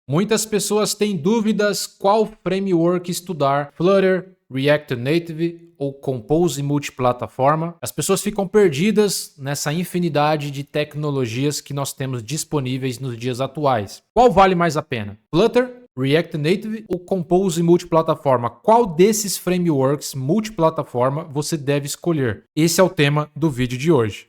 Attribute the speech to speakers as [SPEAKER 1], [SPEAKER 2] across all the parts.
[SPEAKER 1] Muitas pessoas têm dúvidas qual framework estudar: Flutter, React Native ou Compose multiplataforma. As pessoas ficam perdidas nessa infinidade de tecnologias que nós temos disponíveis nos dias atuais. Qual vale mais a pena? Flutter, React Native ou Compose multiplataforma? Qual desses frameworks multiplataforma você deve escolher? Esse é o tema do vídeo de hoje.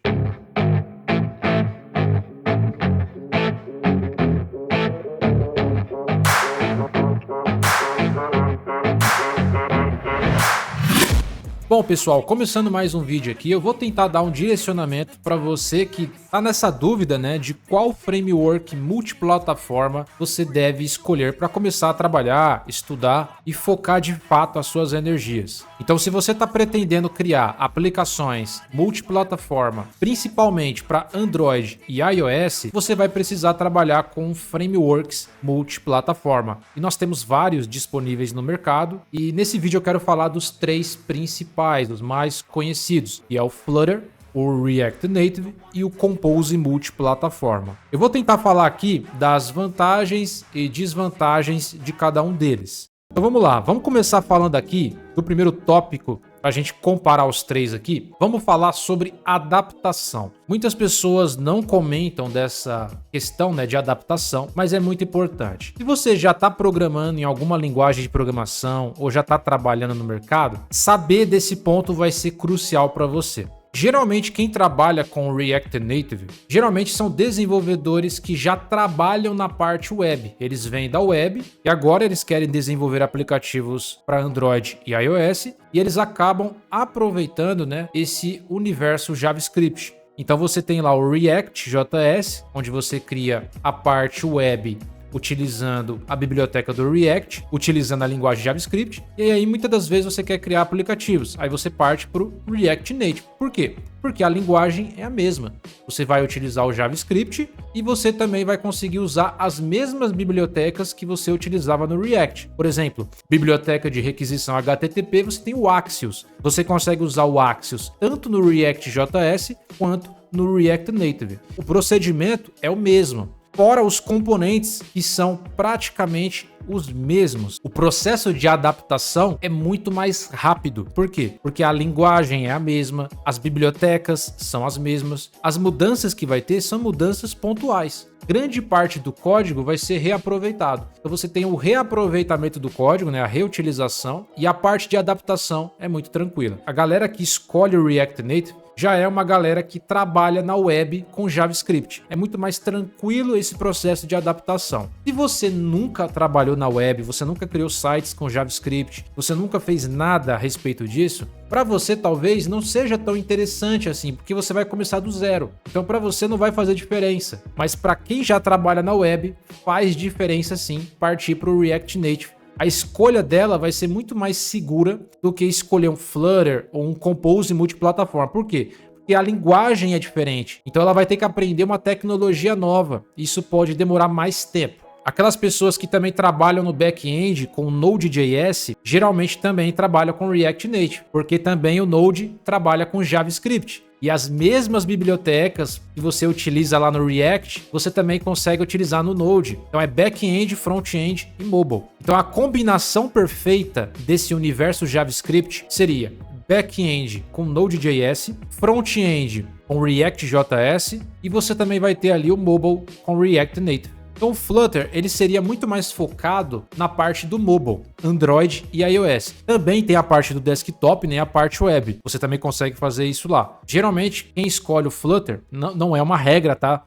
[SPEAKER 1] Bom, pessoal, começando mais um vídeo aqui, eu vou tentar dar um direcionamento para você que está nessa dúvida, né, de qual framework multiplataforma você deve escolher para começar a trabalhar, estudar e focar de fato as suas energias. Então, se você está pretendendo criar aplicações multiplataforma, principalmente para Android e iOS, você vai precisar trabalhar com frameworks multiplataforma. E nós temos vários disponíveis no mercado e nesse vídeo eu quero falar dos três principais, os mais conhecidos, que é o Flutter, o React Native e o Compose multiplataforma. Eu vou tentar falar aqui das vantagens e desvantagens de cada um deles. Então vamos lá, vamos começar falando aqui do primeiro tópico para a gente comparar os três aqui. Vamos falar sobre adaptação. Muitas pessoas não comentam dessa questão, né, de adaptação, mas é muito importante. Se você já está programando em alguma linguagem de programação ou já está trabalhando no mercado, saber desse ponto vai ser crucial para você. Geralmente quem trabalha com React Native, geralmente são desenvolvedores que já trabalham na parte web. Eles vêm da web e agora eles querem desenvolver aplicativos para Android e iOS e eles acabam aproveitando, né, esse universo JavaScript. Então você tem lá o React.js, onde você cria a parte web utilizando a biblioteca do React, utilizando a linguagem JavaScript, e aí muitas das vezes você quer criar aplicativos, aí você parte para o React Native. Por quê? Porque a linguagem é a mesma. Você vai utilizar o JavaScript e você também vai conseguir usar as mesmas bibliotecas que você utilizava no React. Por exemplo, biblioteca de requisição HTTP, você tem o Axios. Você consegue usar o Axios tanto no React.js quanto no React Native. O procedimento é o mesmo, fora os componentes que são praticamente os mesmos. O processo de adaptação é muito mais rápido. Por quê? Porque a linguagem é a mesma, as bibliotecas são as mesmas, as mudanças que vai ter são mudanças pontuais. Grande parte do código vai ser reaproveitado. Então você tem o reaproveitamento do código, né, a reutilização, e a parte de adaptação é muito tranquila. A galera que escolhe o React Native já é uma galera que trabalha na web com JavaScript. É muito mais tranquilo esse processo de adaptação. Se você nunca trabalhou na web, você nunca criou sites com JavaScript, você nunca fez nada a respeito disso, para você talvez não seja tão interessante assim, porque você vai começar do zero. Então para você não vai fazer diferença. Mas para quem já trabalha na web, faz diferença sim partir para o React Native. A escolha dela vai ser muito mais segura do que escolher um Flutter ou um Compose multiplataforma. Por quê? Porque a linguagem é diferente. Então ela vai ter que aprender uma tecnologia nova. Isso pode demorar mais tempo. Aquelas pessoas que também trabalham no back-end com Node.js, geralmente também trabalham com React Native, porque também o Node trabalha com JavaScript. E as mesmas bibliotecas que você utiliza lá no React, você também consegue utilizar no Node. Então é back-end, front-end e mobile. Então a combinação perfeita desse universo JavaScript seria back-end com Node.js, front-end com React.js e você também vai ter ali o mobile com React Native. Então o Flutter ele seria muito mais focado na parte do mobile, Android e iOS. Também tem a parte do desktop, né, a parte web. Você também consegue fazer isso lá. Geralmente quem escolhe o Flutter não é uma regra, tá?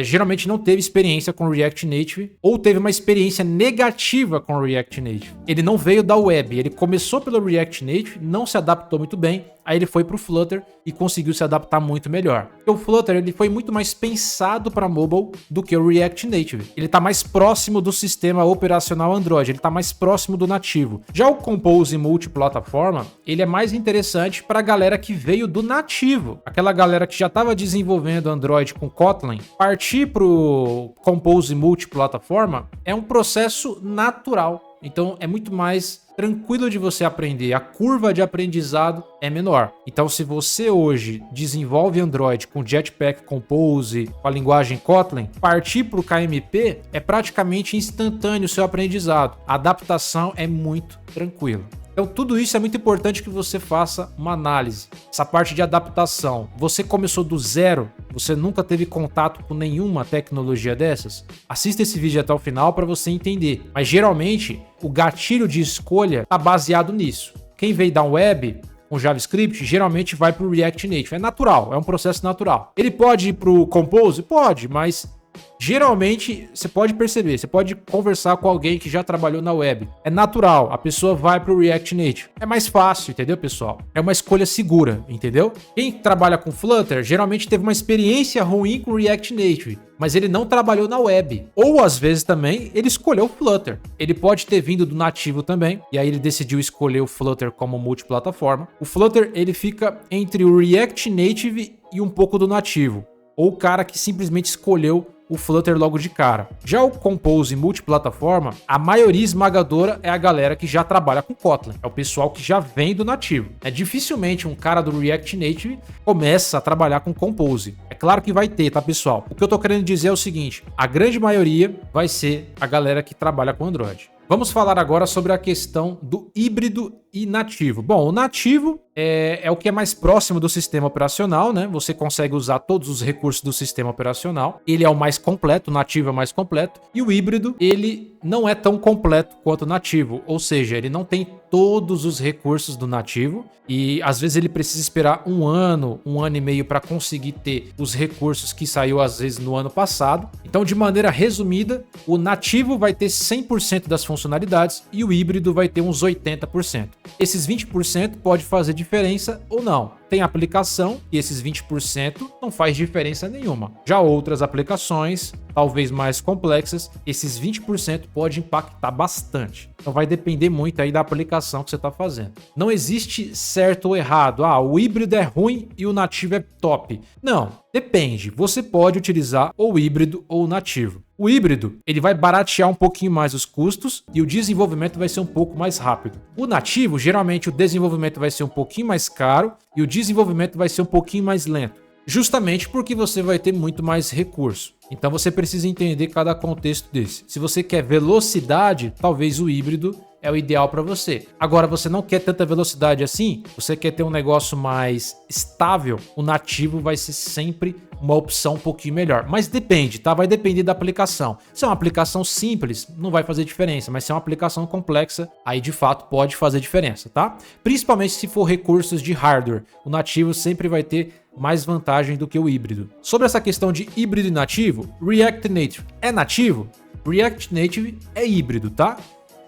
[SPEAKER 1] Geralmente não teve experiência com React Native ou teve uma experiência negativa com React Native. Ele não veio da web, ele começou pelo React Native, não se adaptou muito bem, aí ele foi para o Flutter e conseguiu se adaptar muito melhor. O Flutter ele foi muito mais pensado para mobile do que o React Native. Ele está mais próximo do sistema operacional Android, ele está mais próximo do nativo. Já o Compose multiplataforma, ele é mais interessante para a galera que veio do nativo. Aquela galera que já estava desenvolvendo Android com Kotlin, partir para o Compose multiplataforma é um processo natural. Então é muito mais tranquilo de você aprender, a curva de aprendizado é menor. Então, se você hoje desenvolve Android com Jetpack Compose, com a linguagem Kotlin, partir para o KMP é praticamente instantâneo o seu aprendizado. A adaptação é muito tranquila. Então, tudo isso é muito importante que você faça uma análise. Essa parte de adaptação, você começou do zero, você nunca teve contato com nenhuma tecnologia dessas? Assista esse vídeo até o final para você entender. Mas geralmente, o gatilho de escolha está baseado nisso. Quem veio da web com JavaScript, geralmente vai para o React Native. É natural, é um processo natural. Ele pode ir para o Compose? Pode, mas geralmente, você pode perceber, você pode conversar com alguém que já trabalhou na web. É natural, a pessoa vai para o React Native. É mais fácil, entendeu, pessoal? É uma escolha segura, entendeu? Quem trabalha com Flutter, geralmente teve uma experiência ruim com o React Native, mas ele não trabalhou na web. Ou, às vezes, também, ele escolheu o Flutter. Ele pode ter vindo do nativo também, e aí ele decidiu escolher o Flutter como multiplataforma. O Flutter, ele fica entre o React Native e um pouco do nativo. Ou o cara que simplesmente escolheu o Flutter logo de cara. Já o Compose multiplataforma, a maioria esmagadora é a galera que já trabalha com Kotlin. É o pessoal que já vem do nativo. Dificilmente um cara do React Native começa a trabalhar com Compose. É claro que vai ter, tá, pessoal? O que eu tô querendo dizer é o seguinte, a grande maioria vai ser a galera que trabalha com Android. Vamos falar agora sobre a questão do híbrido e nativo. Bom, o nativo é o que é mais próximo do sistema operacional, né? Você consegue usar todos os recursos do sistema operacional. Ele é o mais completo, o nativo é o mais completo. E o híbrido, ele não é tão completo quanto o nativo. Ou seja, ele não tem todos os recursos do nativo. E às vezes ele precisa esperar um ano e meio para conseguir ter os recursos que saiu às vezes no ano passado. Então, de maneira resumida, o nativo vai ter 100% das funcionalidades e o híbrido vai ter uns 80%. Esses 20% pode fazer diferença ou não. Tem aplicação e esses 20% não faz diferença nenhuma. Já outras aplicações, talvez mais complexas, esses 20% pode impactar bastante. Então vai depender muito aí da aplicação que você está fazendo. Não existe certo ou errado. O híbrido é ruim e o nativo é top. Não, depende. Você pode utilizar ou híbrido ou nativo. O híbrido, ele vai baratear um pouquinho mais os custos e o desenvolvimento vai ser um pouco mais rápido. O nativo, geralmente o desenvolvimento vai ser um pouquinho mais caro e o desenvolvimento vai ser um pouquinho mais lento. Justamente porque você vai ter muito mais recurso. Então você precisa entender cada contexto desse. Se você quer velocidade, talvez o híbrido é o ideal para você. Agora, você não quer tanta velocidade assim? Você quer ter um negócio mais estável? O nativo vai ser sempre uma opção um pouquinho melhor. Mas depende, tá? Vai depender da aplicação. Se é uma aplicação simples, não vai fazer diferença. Mas se é uma aplicação complexa, aí de fato pode fazer diferença, tá? Principalmente se for recursos de hardware. O nativo sempre vai ter mais vantagem do que o híbrido. Sobre essa questão de híbrido e nativo, React Native é nativo? React Native é híbrido, tá?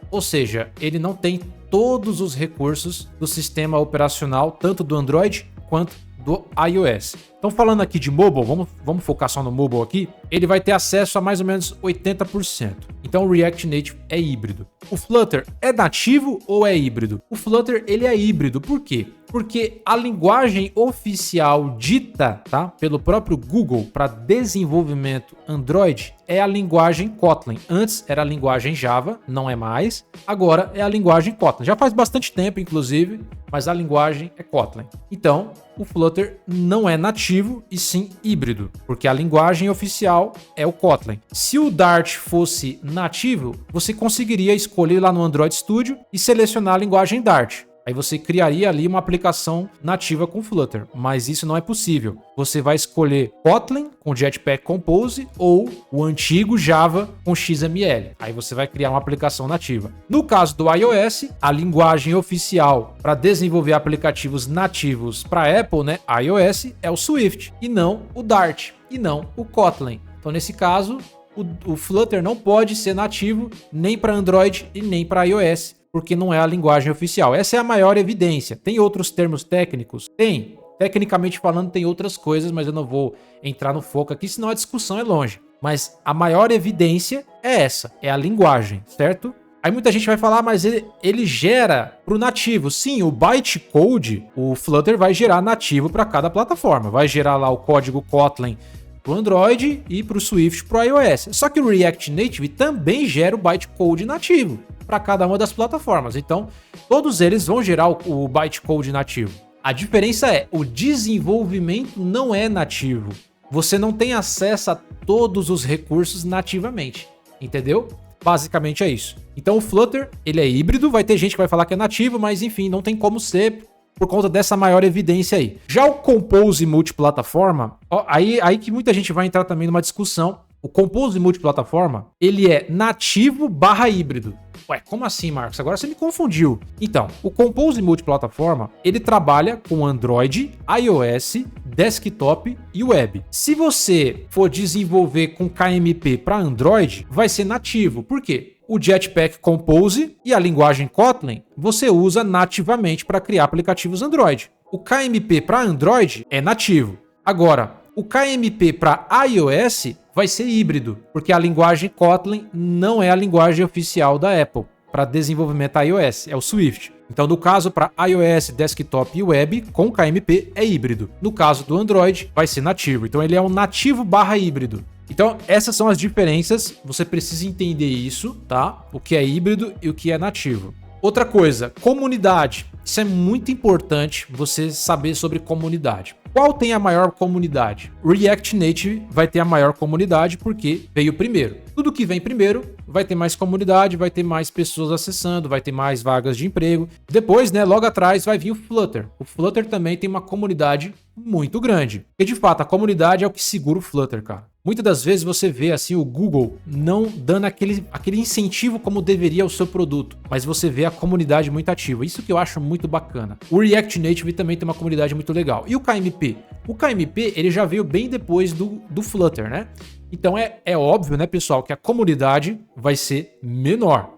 [SPEAKER 1] Ou seja, ele não tem todos os recursos do sistema operacional, tanto do Android quanto do iOS. Então, falando aqui de mobile, vamos focar só no mobile aqui, ele vai ter acesso a mais ou menos 80%. Então, o React Native é híbrido. O Flutter é nativo ou é híbrido? O Flutter, ele é híbrido. Por quê? Porque a linguagem oficial dita, tá, pelo próprio Google para desenvolvimento Android é a linguagem Kotlin. Antes era a linguagem Java, não é mais. Agora é a linguagem Kotlin. Já faz bastante tempo, inclusive, mas a linguagem é Kotlin. Então, o Flutter não é nativo e sim híbrido, porque a linguagem oficial é o Kotlin. Se o Dart fosse nativo, você conseguiria escolher lá no Android Studio e selecionar a linguagem Dart. Aí você criaria ali uma aplicação nativa com Flutter, mas isso não é possível. Você vai escolher Kotlin com Jetpack Compose ou o antigo Java com XML. Aí você vai criar uma aplicação nativa. No caso do iOS, a linguagem oficial para desenvolver aplicativos nativos para Apple, né, iOS, é o Swift e não o Dart e não o Kotlin. Então, nesse caso, o Flutter não pode ser nativo nem para Android e nem para iOS, porque não é a linguagem oficial. Essa é a maior evidência. Tem outros termos técnicos? Tem. Tecnicamente falando, tem outras coisas, mas eu não vou entrar no foco aqui, senão a discussão é longe. Mas a maior evidência é essa, é a linguagem, certo? Aí muita gente vai falar, mas ele gera para o nativo. Sim, o bytecode, o Flutter vai gerar nativo para cada plataforma. Vai gerar lá o código Kotlin para o Android e para o Swift para o iOS. Só que o React Native também gera o bytecode nativo. para cada uma das plataformas. Então, todos eles vão gerar o bytecode nativo. A diferença é, o desenvolvimento não é nativo. Você não tem acesso a todos os recursos nativamente, entendeu? Basicamente é isso. Então o Flutter, ele é híbrido, vai ter gente que vai falar que é nativo, mas enfim, não tem como ser por conta dessa maior evidência aí. Já o Compose multiplataforma, aí que muita gente vai entrar também numa discussão. O Compose multiplataforma, ele é nativo / híbrido. Ué, como assim, Marcos? Agora você me confundiu. Então, o Compose multiplataforma, ele trabalha com Android, iOS, desktop e web. Se você for desenvolver com KMP para Android, vai ser nativo. Por quê? O Jetpack Compose e a linguagem Kotlin você usa nativamente para criar aplicativos Android. O KMP para Android é nativo. Agora, o KMP para iOS vai ser híbrido, porque a linguagem Kotlin não é a linguagem oficial da Apple para desenvolvimento iOS, é o Swift. Então, no caso para iOS, desktop e web, com KMP é híbrido. No caso do Android, vai ser nativo. Então, ele é um nativo / híbrido. Então, essas são as diferenças. Você precisa entender isso, tá? O que é híbrido e o que é nativo. Outra coisa, comunidade. Isso é muito importante você saber sobre comunidade. Qual tem a maior comunidade? React Native vai ter a maior comunidade porque veio primeiro. Tudo que vem primeiro vai ter mais comunidade, vai ter mais pessoas acessando, vai ter mais vagas de emprego. Depois, né, logo atrás vai vir o Flutter. O Flutter também tem uma comunidade muito grande. E de fato, a comunidade é o que segura o Flutter, cara. Muitas das vezes você vê assim o Google não dando aquele incentivo como deveria ao seu produto, mas você vê a comunidade muito ativa. Isso que eu acho muito bacana. O React Native também tem uma comunidade muito legal. E o KMP? O KMP ele já veio bem depois do Flutter, né? Então é óbvio, né, pessoal, que a comunidade vai ser menor.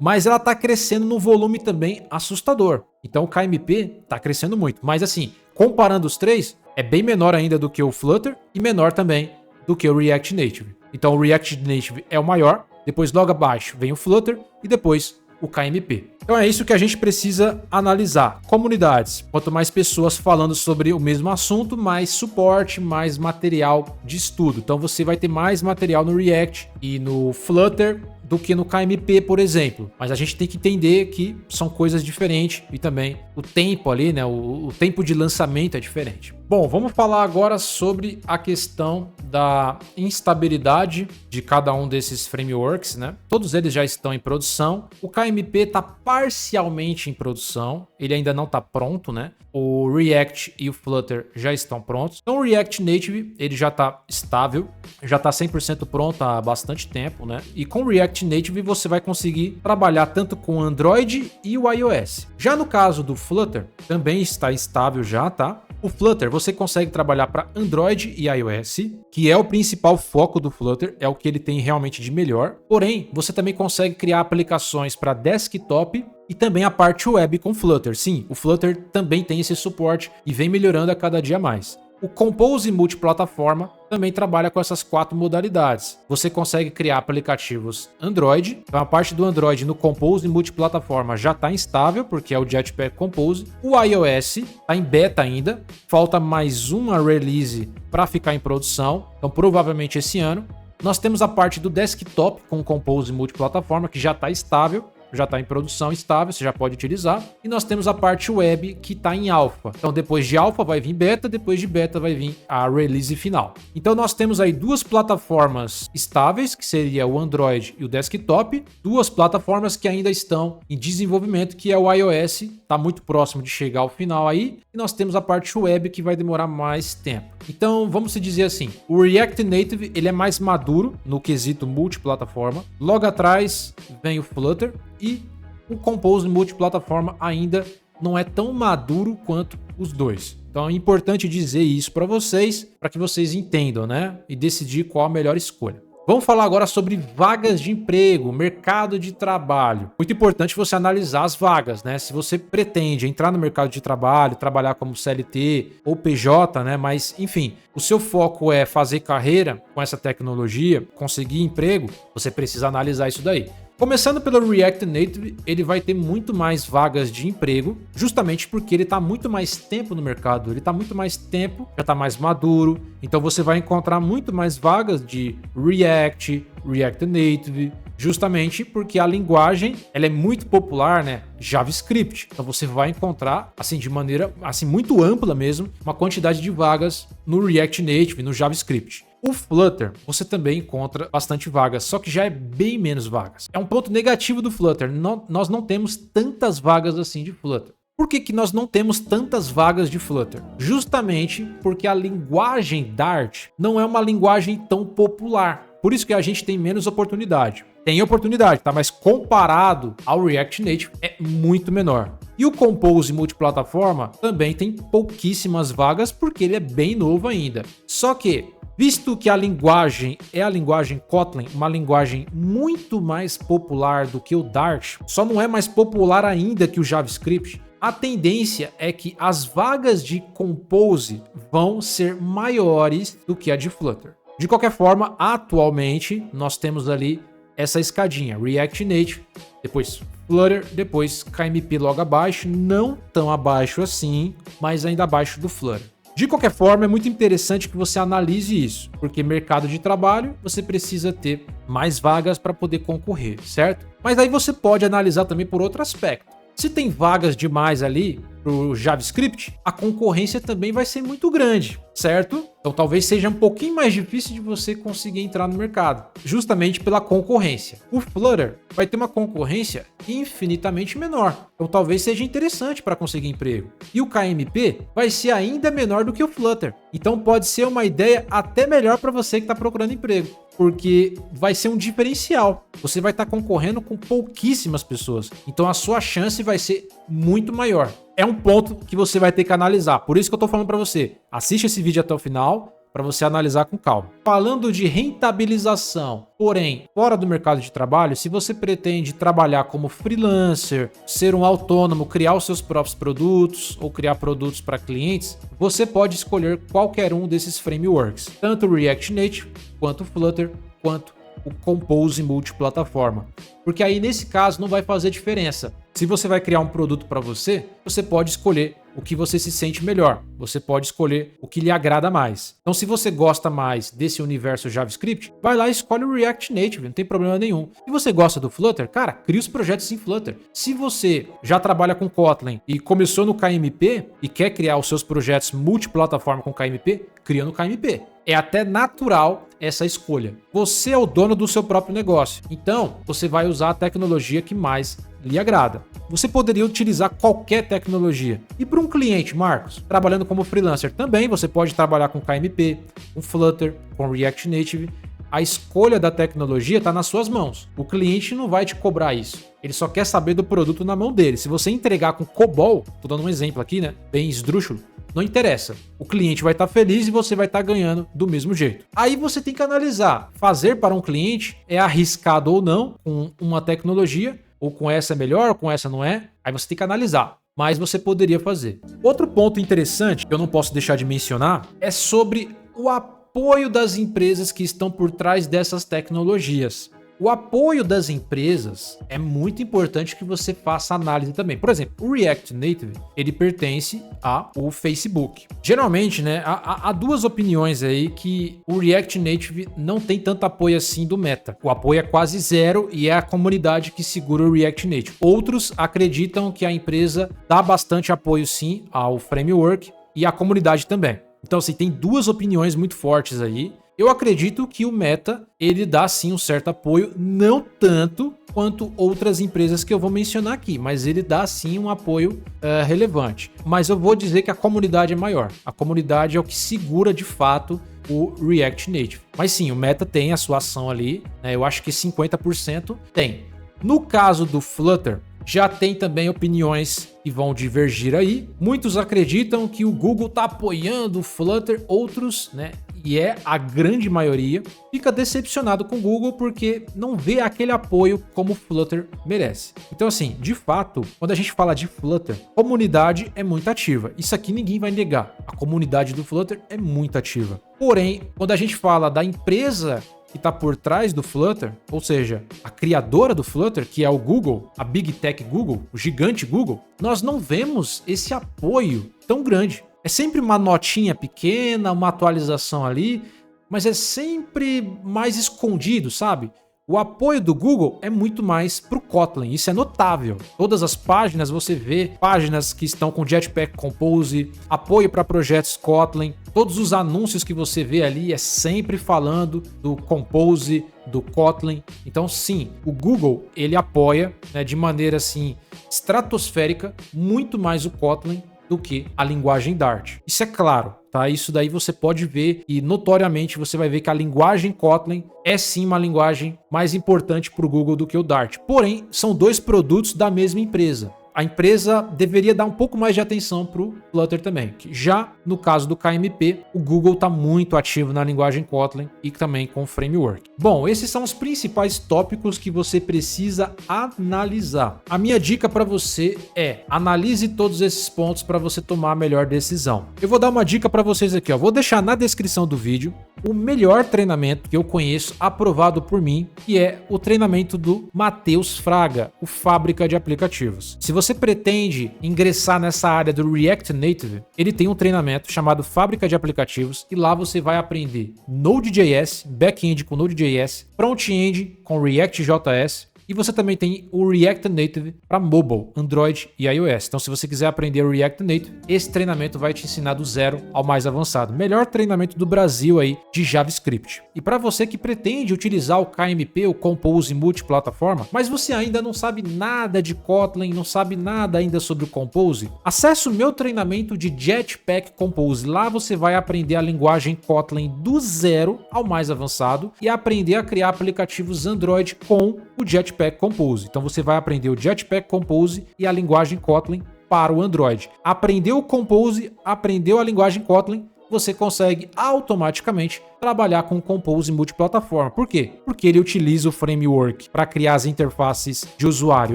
[SPEAKER 1] Mas ela está crescendo num volume também assustador. Então o KMP está crescendo muito. Mas assim, comparando os três, é bem menor ainda do que o Flutter e menor também do que o React Native. Então o React Native é o maior, depois logo abaixo vem o Flutter e depois o KMP. Então é isso que a gente precisa analisar. Comunidades. Quanto mais pessoas falando sobre o mesmo assunto, mais suporte, mais material de estudo. Então você vai ter mais material no React e no Flutter do que no KMP, por exemplo. Mas a gente tem que entender que são coisas diferentes e também o tempo ali, né? O tempo de lançamento é diferente. Bom, vamos falar agora sobre a questão da instabilidade de cada um desses frameworks, né? Todos eles já estão em produção. O KMP está parcialmente em produção, ele ainda não está pronto, né? O React e o Flutter já estão prontos. Então o React Native, ele já está estável, já está 100% pronto há bastante tempo, né? E com o React Native você vai conseguir trabalhar tanto com o Android e o iOS. Já no caso do Flutter, também está estável já, tá? O Flutter você consegue trabalhar para Android e iOS, que é o principal foco do Flutter, é o que ele tem realmente de melhor. Porém, você também consegue criar aplicações para desktop e também a parte web com Flutter. Sim, o Flutter também tem esse suporte e vem melhorando a cada dia mais. O Compose multiplataforma também trabalha com essas 4 modalidades. Você consegue criar aplicativos Android. Então a parte do Android no Compose multiplataforma já está instável, porque é o Jetpack Compose. O iOS está em beta ainda. Falta mais uma release para ficar em produção. Então provavelmente esse ano. Nós temos a parte do desktop com o Compose multiplataforma, que já está estável. Já está em produção estável, você já pode utilizar. E nós temos a parte web que está em alpha. Então depois de alpha vai vir beta, depois de beta vai vir a release final. Então nós temos aí 2 plataformas estáveis, que seria o Android e o desktop. 2 plataformas que ainda estão em desenvolvimento, que é o iOS, está muito próximo de chegar ao final aí. E nós temos a parte web que vai demorar mais tempo. Então vamos se dizer assim, o React Native ele é mais maduro no quesito multiplataforma. Logo atrás vem o Flutter e o Compose multiplataforma ainda não é tão maduro quanto os dois. Então é importante dizer isso para vocês que vocês entendam, né? E decidir qual a melhor escolha. Vamos falar agora sobre vagas de emprego, mercado de trabalho. Muito importante você analisar as vagas, né? Se você pretende entrar no mercado de trabalho, trabalhar como CLT ou PJ, né? Mas, enfim, o seu foco é fazer carreira com essa tecnologia, conseguir emprego, você precisa analisar isso daí. Começando pelo React Native, ele vai ter muito mais vagas de emprego, justamente porque ele está muito mais tempo no mercado, ele está muito mais tempo, já está mais maduro, então você vai encontrar muito mais vagas de React, React Native, Justamente porque a linguagem, ela é muito popular, né? JavaScript. Então você vai encontrar, assim, de maneira assim muito ampla mesmo, uma quantidade de vagas no React Native, no JavaScript. O Flutter, você também encontra bastante vagas, só que já é bem menos vagas. É um ponto negativo do Flutter. Nós não temos tantas vagas assim de Flutter. Por que nós não temos tantas vagas de Flutter? Justamente porque a linguagem Dart não é uma linguagem tão popular. Por isso que a gente tem menos oportunidade. Tem oportunidade, tá? Mas comparado ao React Native é muito menor. E o Compose multiplataforma também tem pouquíssimas vagas porque ele é bem novo ainda. Só que, visto que a linguagem é a linguagem Kotlin, uma linguagem muito mais popular do que o Dart, só não é mais popular ainda que o JavaScript, a tendência é que as vagas de Compose vão ser maiores do que a de Flutter. De qualquer forma, atualmente nós temos ali essa escadinha, React Native, depois Flutter, depois KMP logo abaixo, não tão abaixo assim, mas ainda abaixo do Flutter. De qualquer forma, é muito interessante que você analise isso, porque mercado de trabalho, você precisa ter mais vagas para poder concorrer, certo? Mas aí você pode analisar também por outro aspecto. Se tem vagas demais ali pro JavaScript, a concorrência também vai ser muito grande, certo? Então talvez seja um pouquinho mais difícil de você conseguir entrar no mercado, justamente pela concorrência. O Flutter vai ter uma concorrência infinitamente menor, então talvez seja interessante para conseguir emprego. E o KMP vai ser ainda menor do que o Flutter, então pode ser uma ideia até melhor para você que está procurando emprego, porque vai ser um diferencial. Você vai estar concorrendo com pouquíssimas pessoas, então a sua chance vai ser muito maior. É um ponto que você vai ter que analisar. Por isso que eu tô falando para você. Assiste esse vídeo até o final para você analisar com calma. Falando de rentabilização, porém, fora do mercado de trabalho, se você pretende trabalhar como freelancer, ser um autônomo, criar os seus próprios produtos ou criar produtos para clientes, você pode escolher qualquer um desses frameworks, tanto o React Native, quanto o Flutter, quanto o Compose multiplataforma. Porque aí, nesse caso, não vai fazer diferença. Se você vai criar um produto para você, você pode escolher o que você se sente melhor. Você pode escolher o que lhe agrada mais. Então, se você gosta mais desse universo JavaScript, vai lá e escolhe o React Native, não tem problema nenhum. Se você gosta do Flutter, cara, cria os projetos em Flutter. Se você já trabalha com Kotlin e começou no KMP e quer criar os seus projetos multiplataforma com KMP, cria no KMP. É até natural essa escolha. Você é o dono do seu próprio negócio, então você vai usar a tecnologia que mais lhe agrada. Você poderia utilizar qualquer tecnologia. E para um cliente, Marcos, trabalhando como freelancer, também você pode trabalhar com KMP, com Flutter, com React Native. A escolha da tecnologia está nas suas mãos. O cliente não vai te cobrar isso. Ele só quer saber do produto na mão dele. Se você entregar com COBOL, tô dando um exemplo aqui, né? Bem esdrúxulo. Não interessa. O cliente vai estar feliz e você vai estar ganhando do mesmo jeito. Aí você tem que analisar. Fazer para um cliente é arriscado ou não com uma tecnologia, ou com essa é melhor, ou com essa não é. Aí você tem que analisar. Mas você poderia fazer. Outro ponto interessante que eu não posso deixar de mencionar é sobre o apoio das empresas que estão por trás dessas tecnologias. O apoio das empresas é muito importante que você faça análise também. Por exemplo, o React Native, ele pertence ao Facebook. Geralmente, né, há duas opiniões aí que o React Native não tem tanto apoio assim do Meta. O apoio é quase zero e é a comunidade que segura o React Native. Outros acreditam que a empresa dá bastante apoio sim ao framework e à comunidade também. Então, assim, tem duas opiniões muito fortes aí. Eu acredito que o Meta, ele dá sim um certo apoio, não tanto quanto outras empresas que eu vou mencionar aqui, mas ele dá sim um apoio relevante. Mas eu vou dizer que a comunidade é maior. A comunidade é o que segura de fato o React Native. Mas sim, o Meta tem a sua ação ali, né? Eu acho que 50% tem. No caso do Flutter, já tem também opiniões que vão divergir aí. Muitos acreditam que o Google está apoiando o Flutter, outros, né, e é a grande maioria, fica decepcionado com o Google porque não vê aquele apoio como o Flutter merece. Então assim, de fato, quando a gente fala de Flutter, a comunidade é muito ativa. Isso aqui ninguém vai negar. A comunidade do Flutter é muito ativa. Porém, quando a gente fala da empresa que está por trás do Flutter, ou seja, a criadora do Flutter, que é o Google, a Big Tech Google, o gigante Google, nós não vemos esse apoio tão grande. É sempre uma notinha pequena, uma atualização ali, mas é sempre mais escondido, sabe? O apoio do Google é muito mais para o Kotlin, isso é notável. Todas as páginas você vê páginas que estão com Jetpack Compose, apoio para projetos Kotlin, todos os anúncios que você vê ali é sempre falando do Compose, do Kotlin. Então sim, o Google ele apoia, né, de maneira assim estratosférica muito mais o Kotlin do que a linguagem Dart. Isso é claro, tá? Isso daí você pode ver e notoriamente você vai ver que a linguagem Kotlin é sim uma linguagem mais importante para o Google do que o Dart. Porém, são dois produtos da mesma empresa. A empresa deveria dar um pouco mais de atenção para o Flutter também. Já no caso do KMP, o Google está muito ativo na linguagem Kotlin e também com o framework. Bom, esses são os principais tópicos que você precisa analisar. A minha dica para você é analise todos esses pontos para você tomar a melhor decisão. Eu vou dar uma dica para vocês aqui, ó. Vou deixar na descrição do vídeo o melhor treinamento que eu conheço aprovado por mim, que é o treinamento do Matheus Fraga, o Fábrica de Aplicativos. Se você pretende ingressar nessa área do React Native, ele tem um treinamento chamado Fábrica de Aplicativos e lá você vai aprender Node.js, back-end com Node.js, front-end com React.js, e você também tem o React Native para mobile, Android e iOS. Então, se você quiser aprender o React Native, esse treinamento vai te ensinar do zero ao mais avançado. Melhor treinamento do Brasil aí de JavaScript. E para você que pretende utilizar o KMP, o Compose multiplataforma, mas você ainda não sabe nada de Kotlin, não sabe nada ainda sobre o Compose, acesse o meu treinamento de Jetpack Compose. Lá você vai aprender a linguagem Kotlin do zero ao mais avançado e aprender a criar aplicativos Android com o Jetpack Compose. Então você vai aprender o Jetpack Compose e a linguagem Kotlin para o Android. Aprendeu o Compose, aprendeu a linguagem Kotlin, você consegue automaticamente trabalhar com o Compose multiplataforma. Por quê? Porque ele utiliza o framework para criar as interfaces de usuário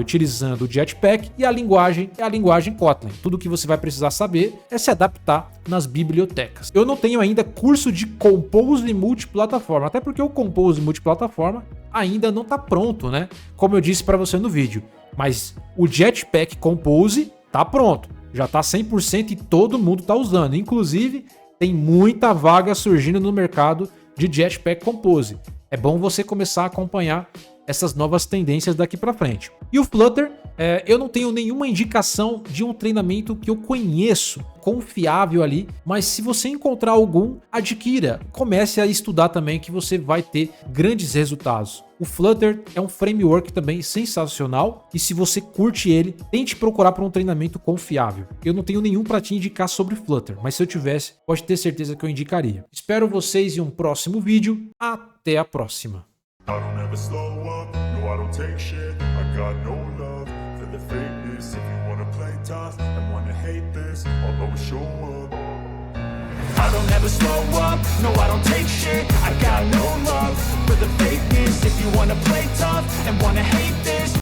[SPEAKER 1] utilizando o Jetpack e a linguagem é a linguagem Kotlin. Tudo que você vai precisar saber é se adaptar nas bibliotecas. Eu não tenho ainda curso de Compose multiplataforma, até porque o Compose multiplataforma ainda não está pronto, né? Como eu disse para você no vídeo. Mas o Jetpack Compose está pronto. Já está 100% e todo mundo está usando. Inclusive, tem muita vaga surgindo no mercado de Jetpack Compose. É bom você começar a acompanhar essas novas tendências daqui para frente. E o Flutter, eu não tenho nenhuma indicação de um treinamento que eu conheço, confiável ali, mas se você encontrar algum, adquira. Comece a estudar também que você vai ter grandes resultados. O Flutter é um framework também sensacional e se você curte ele, tente procurar por um treinamento confiável. Eu não tenho nenhum para te indicar sobre Flutter, mas se eu tivesse, pode ter certeza que eu indicaria. Espero vocês em um próximo vídeo. Até a próxima.
[SPEAKER 2] I don't ever slow up, no I don't take shit. I got no love for the fakeness. If you wanna play tough and wanna hate this, I'll always show up. I don't ever slow up, no I don't take shit. I got no love for the fakeness. If you wanna play tough and wanna hate this